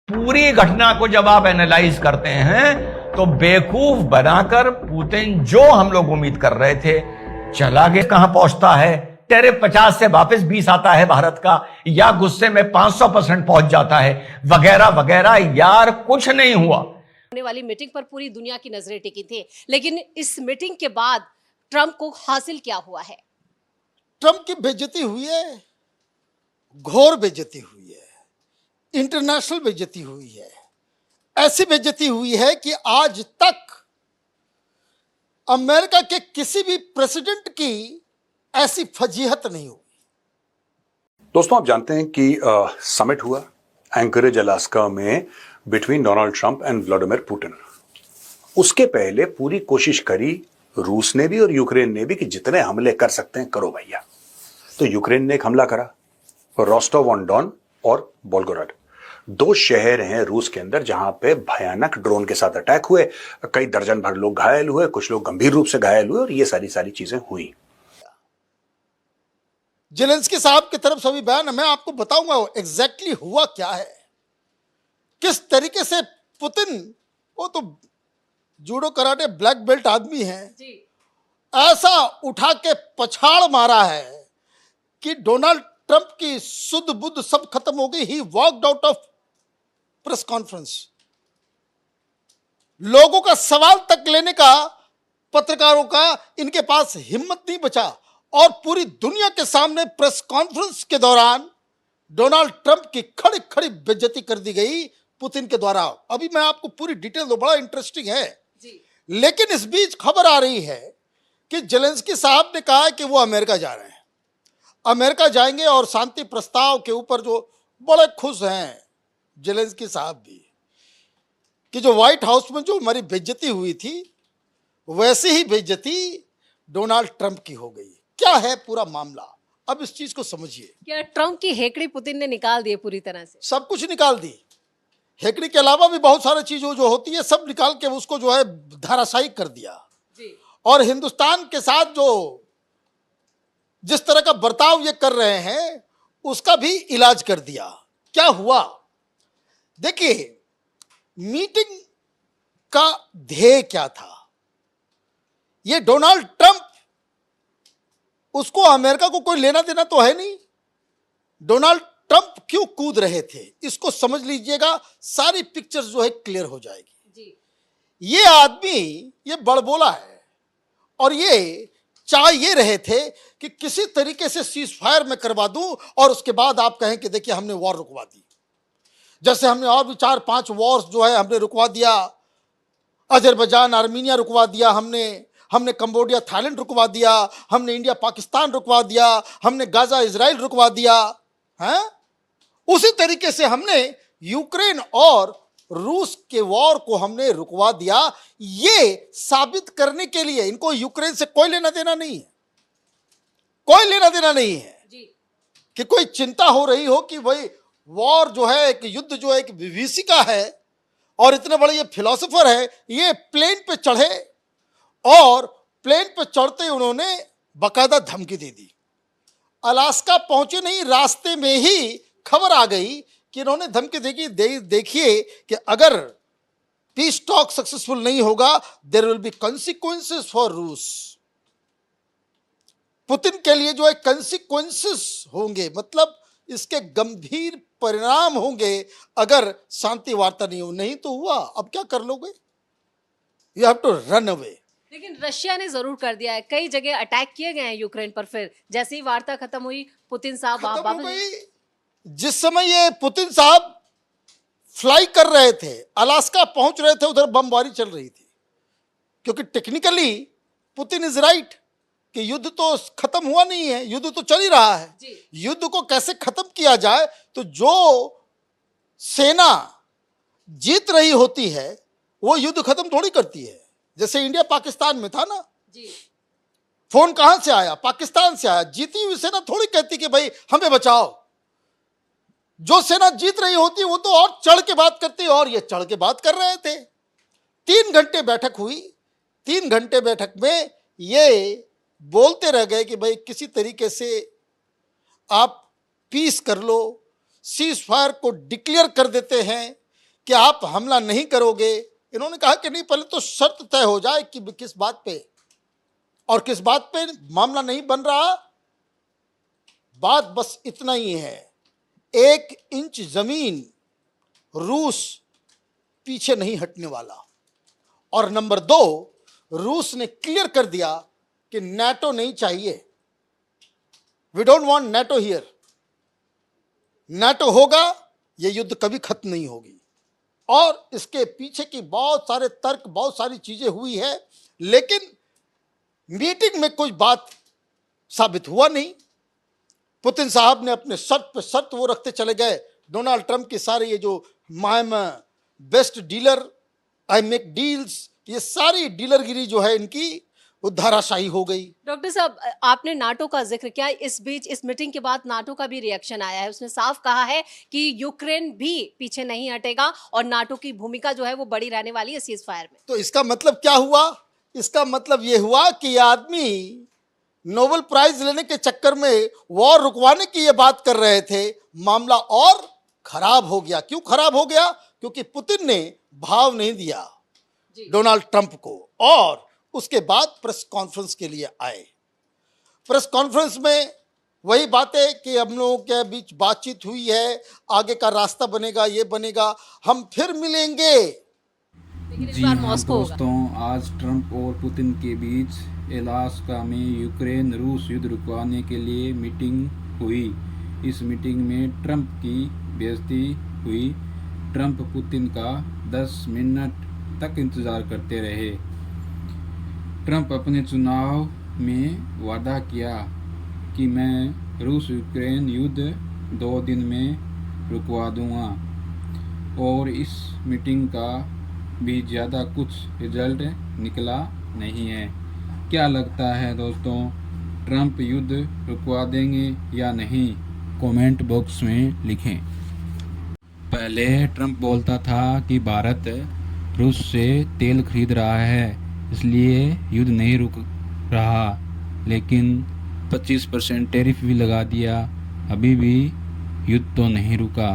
पूरी घटना को जब आप एनालाइज करते हैं तो बेवकूफ बनाकर पुतिन जो हम लोग उम्मीद कर रहे थे चला गया, कहां पहुंचता है, टेरिफ 50 से वापस 20 आता है भारत का, या गुस्से में 500% पहुंच जाता है, वगैरह वगैरह। यार कुछ नहीं हुआ। होने वाली मीटिंग पर पूरी दुनिया की नजरें टिकी थी, लेकिन इस मीटिंग के बाद ट्रंप को हासिल क्या हुआ है? ट्रंप की बेइज्जती हुई है, घोर बेइज्जती हुई है, इंटरनेशनल बेइज्जती हुई है। ऐसी बेइज्जती हुई है कि आज तक अमेरिका के किसी भी प्रेसिडेंट की ऐसी फजीहत नहीं हुई। दोस्तों, आप जानते हैं कि समिट हुआ एंकरेज अलास्का में between Donald Trump and Vladimir Putin. उसके पहले पूरी कोशिश करी रूस ने भी और यूक्रेन ने भी कि जितने हमले कर सकते हैं करो भैया। तो यूक्रेन ने एक हमला करा, रोस्टोव ऑन डॉन और वोल्गोग्राड, 2 शहर हैं रूस के अंदर जहां पे भयानक ड्रोन के साथ अटैक हुए, कई दर्जन भर लोग घायल हुए, कुछ लोग गंभीर रूप से घायल हुए और ये सारी चीजें हुई। जेलेंस्की साहब की तरफ से भी बयान मैं आपको बताऊंगा एग्जैक्टली हुआ क्या है, किस तरीके से पुतिन, वो तो जूडो कराटे ब्लैक बेल्ट आदमी है, ऐसा उठा के पछाड़ मारा है कि डोनाल्ड ट्रंप की सुध बुद्ध सब खत्म हो गई। He walked out of press conference. लोगों का सवाल तक लेने का, पत्रकारों का इनके पास हिम्मत नहीं बचा और पूरी दुनिया के सामने प्रेस कॉन्फ्रेंस के दौरान डोनाल्ड ट्रंप की खड़ी खड़ी बेइज्जती कर दी गई पुतिन के द्वारा। अभी मैं आपको पूरी डिटेल दो, बड़ा इंटरेस्टिंग है जी। लेकिन इस बीच खबर आ रही है कि जेलेंस्की साहब ने कहा है कि वो अमेरिका जा रहे हैं, अमेरिका जाएंगे और शांति प्रस्ताव के ऊपर जो बड़े खुश हैं जेलेंस्की साहब भी, कि जो व्हाइट हाउस में जो हमारी बेइज्जती हुई थी वैसी ही बेइज्जती डोनाल्ड ट्रंप की हो गई। क्या है पूरा मामला, अब इस चीज को समझिए। क्या ट्रंप की हेकड़ी पुतिन ने निकाल दी पूरी तरह से? सब कुछ निकाल दी। हेकड़ी के अलावा भी बहुत सारी चीजों जो होती है सब निकाल के उसको जो है धाराशायी कर दिया जी। और हिंदुस्तान के साथ जो जिस तरह का बर्ताव ये कर रहे हैं उसका भी इलाज कर दिया। क्या हुआ देखिए, मीटिंग का ध्येय क्या था? ये डोनाल्ड ट्रंप, उसको अमेरिका को कोई लेना देना तो है नहीं। डोनाल्ड ट्रंप क्यों कूद रहे थे इसको समझ लीजिएगा, सारी पिक्चर जो है क्लियर हो जाएगी जी। ये आदमी ये बड़बोला है और ये चाह ये रहे थे कि किसी तरीके से सीज फायर में करवा दूं और उसके बाद आप कहें कि देखिए हमने वॉर रुकवा दी। जैसे हमने और भी 4-5 वॉर्स जो है हमने रुकवा दिया, अजरबैजान आर्मीनिया रुकवा दिया, हमने कंबोडिया थाईलैंड रुकवा दिया, हमने इंडिया पाकिस्तान रुकवा दिया, हमने गाजा इजराइल रुकवा दिया है। उसी तरीके से हमने यूक्रेन और रूस के वॉर को हमने रुकवा दिया। ये साबित करने के लिए इनको यूक्रेन से कोई लेना देना नहीं है, कोई लेना देना नहीं है जी। कि कोई चिंता हो रही हो कि भाई वॉर जो है, एक युद्ध जो है एक विभीषिका है और इतने बड़े ये फिलोसोफर है, ये प्लेन पे चढ़े और प्लेन पे चढ़ते ही उन्होंने बकायदा धमकी दे दी। अलास्का पहुंचे नहीं, रास्ते में ही खबर आ गई कि इन्होंने धमकी देखिए कि अगर पीस टॉक सक्सेसफुल नहीं होगा there will be consequences for रूस। पुतिन के लिए जो है कॉन्सिक्वेंसेस होंगे, मतलब इसके गंभीर परिणाम होंगे अगर शांति वार्ता नहीं हो। नहीं तो हुआ, अब क्या कर लोगे? You have to run away. लेकिन रशिया ने जरूर कर दिया है, कई जगह अटैक किए गए हैं यूक्रेन पर। फिर जैसे ही वार्ता खत्म हुई पुतिन साहब वापस, जिस समय ये पुतिन साहब फ्लाई कर रहे थे, अलास्का पहुंच रहे थे, उधर बमबारी चल रही थी, क्योंकि टेक्निकली पुतिन इज राइट कि युद्ध तो खत्म हुआ नहीं है, युद्ध तो चल ही रहा है। युद्ध को कैसे खत्म किया जाए, तो जो सेना जीत रही होती है वो युद्ध खत्म थोड़ी करती है। जैसे इंडिया पाकिस्तान में था ना जी। फोन कहां से आया? पाकिस्तान से आया। जीती हुई सेना थोड़ी कहती कि भाई हमें बचाओ। जो सेना जीत रही होती वो तो और चढ़ के बात करती, और ये चढ़ के बात कर रहे थे। 3 घंटे बैठक हुई। 3 घंटे बैठक में ये बोलते रह गए कि भाई किसी तरीके से आप पीस कर लो, सीज फायर को डिक्लेयर कर देते हैं, कि आप हमला नहीं करोगे। इन्होंने कहा कि नहीं, पहले तो शर्त तय हो जाए कि किस बात पे और किस बात पे मामला नहीं बन रहा। बात बस इतना ही है, 1 इंच जमीन रूस पीछे नहीं हटने वाला। और नंबर 2, रूस ने क्लियर कर दिया कि नाटो नहीं चाहिए, we don't want NATO here. NATO होगा, यह युद्ध कभी खत्म नहीं होगी। और इसके पीछे की बहुत सारे तर्क, बहुत सारी चीजें हुई है, लेकिन मीटिंग में कोई बात साबित हुआ नहीं। पुतिन साहब ने अपने शर्त पे शर्त वो रखते चले गए। डोनाल्ड ट्रंप के सारे ये जो I am best dealer, I make deals, ये सारी डीलरगिरी जो है इनकी वो धाराशाही हो गई। डॉक्टर साहब, आपने नाटो का जिक्र किया, इस बीच इस मीटिंग के बाद नाटो का भी रिएक्शन आया है। उसने साफ कहा है कि यूक्रेन भी पीछे नहीं हटेगा और नाटो की भूमिका जो है वो बड़ी रहने वाली है सीज फायर में। तो इसका मतलब क्या हुआ? इसका मतलब ये हुआ कि ये आदमी नोबेल प्राइज लेने के चक्कर में वॉर रुकवाने की ये बात कर रहे थे, मामला और खराब हो गया। क्यों खराब हो गया? क्योंकि पुतिन ने भाव नहीं दिया डोनाल्ड ट्रंप को, और उसके बाद प्रेस कॉन्फ्रेंस के लिए आए। प्रेस कॉन्फ्रेंस में वही बातें कि हम लोगों के बीच बातचीत हुई है, आगे का रास्ता बनेगा, ये बनेगा, हम फिर मिलेंगे। लेकिन इस जी बार हाँ मॉस्को होगा। दोस्तों, आज ट्रंप और पुतिन के बीच अलास्का में यूक्रेन रूस युद्ध रुकवाने के लिए मीटिंग हुई। इस मीटिंग में ट्रंप की बेइज्जती हुई। ट्रंप पुतिन का 10 मिनट तक इंतज़ार करते रहे। ट्रंप अपने चुनाव में वादा किया कि मैं रूस यूक्रेन युद्ध 2 दिन में रुकवा दूंगा, और इस मीटिंग का भी ज़्यादा कुछ रिजल्ट निकला नहीं है। क्या लगता है दोस्तों, ट्रंप युद्ध रुकवा देंगे या नहीं? कमेंट बॉक्स में लिखें। पहले ट्रंप बोलता था कि भारत रूस से तेल खरीद रहा है, इसलिए युद्ध नहीं रुक रहा, लेकिन 25% टैरिफ भी लगा दिया, अभी भी युद्ध तो नहीं रुका।